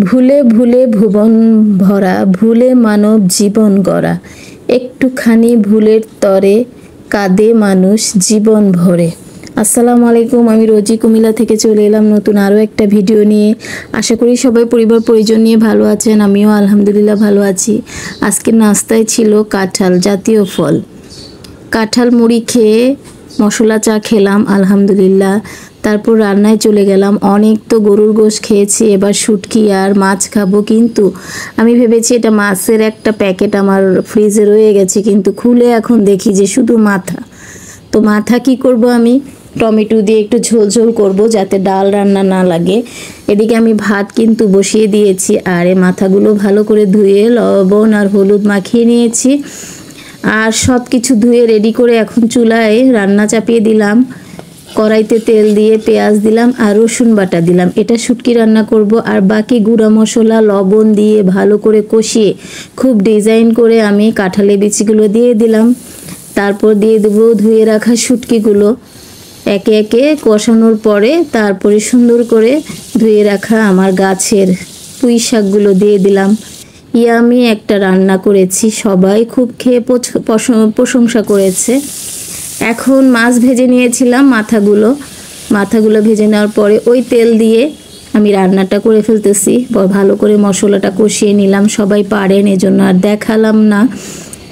ভুলে ভুলে ভুবন ভরা, ভুলে মানব জীবন গড়া, একটুখানি ভুলের তরে কাঁদে মানুষ জীবন ভরে। আসসালামু আলাইকুম, আমি রোজি কুমিল্লা থেকে চলে এলাম নতুন আরও একটা ভিডিও নিয়ে। আশা করি সবাই পরিবার পরিজন নিয়ে ভালো আছেন, আমিও আলহামদুলিল্লাহ ভালো আছি। আজকের নাস্তায় ছিল কাঁঠাল জাতীয় ফল। কাঁঠাল মুড়ি খেয়ে মশলা চা খেলাম আলহামদুলিল্লাহ। তারপর রান্নায় চলে গেলাম। অনেক তো গরুর গোশত খেয়েছি, এবার শুটকি আর মাছ খাবো। কিন্তু আমি ভেবেছি এটা মাছের একটা প্যাকেট আমার ফ্রিজে রয়ে গেছে, কিন্তু খুলে এখন দেখি যে শুধু মাথা। তো মাথা কি করব, আমি টমেটো দিয়ে একটু ঝোল ঝোল করবো যাতে ডাল রান্না না লাগে। এদিকে আমি ভাত কিন্তু বসিয়ে দিয়েছি, আর এই মাথাগুলো ভালো করে ধুয়ে লবণ আর হলুদ মাখিয়ে নিয়েছি। আর সব কিছু ধুয়ে রেডি করে এখন চুলায় রান্না চাপিয়ে দিলাম। কড়াইতে তেল দিয়ে পেঁয়াজ দিলাম আর রসুন বাটা দিলাম। এটা শুটকি রান্না করব। আর বাকি গুঁড়া মশলা লবণ দিয়ে ভালো করে কষিয়ে খুব ডিজাইন করে আমি কাঁঠালের বিচিগুলো দিয়ে দিলাম। তারপর দিয়ে দেবো ধুয়ে রাখা শুটকিগুলো। একে একে কষানোর পরে তারপরে সুন্দর করে ধুয়ে রাখা আমার গাছের পুঁই শাকগুলো দিয়ে দিলাম। ইয়ামি একটা রান্না করেছি, সবাই খুব খেয়ে প্রশংসা করেছে। এখন মাছ ভেজে নিয়েছিলাম, মাথাগুলো ভেজে নেওয়ার পরে ওই তেল দিয়ে আমি রান্নাটা করে ফেলতেছি। ভালো করে মশলাটা কষিয়ে নিলাম, সবাই পারেন এজন্য আর দেখালাম না।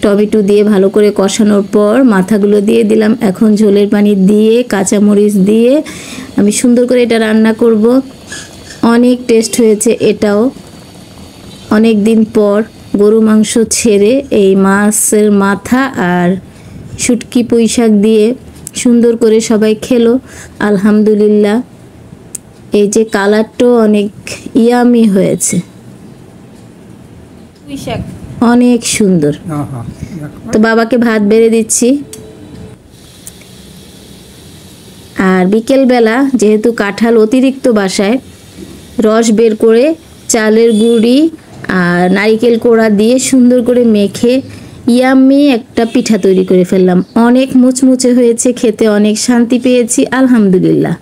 টমেটো দিয়ে ভালো করে কষানোর পর মাথাগুলো দিয়ে দিলাম। এখন ঝোলের পানি দিয়ে কাঁচামরিচ দিয়ে আমি সুন্দর করে এটা রান্না করব। অনেক টেস্ট হয়েছে এটাও। অনেক দিন পর গরু মাংস ছেড়ে এই মাছের মাথা আর শুটকি পুঁই শাক দিয়ে সুন্দর করে সবাই খেলো আলহামদুলিল্লাহ। এই যে কালারটাও অনেক ইয়ামি হয়েছে, পুঁই শাক অনেক সুন্দর। তো বাবাকে ভাত বেড়ে দিচ্ছি। আর বিকেলবেলা যেহেতু কাঁঠাল অতিরিক্ত বাসায়, রস বের করে চালের গুঁড়ি আর নারিকেল কোড়া দিয়ে সুন্দর করে মেখে ইয়াম্মি একটা পিঠা তৈরি করে ফেললাম। অনেক মুচমুচে হয়েছে, খেতে অনেক শান্তি পেয়েছি আলহামদুলিল্লাহ।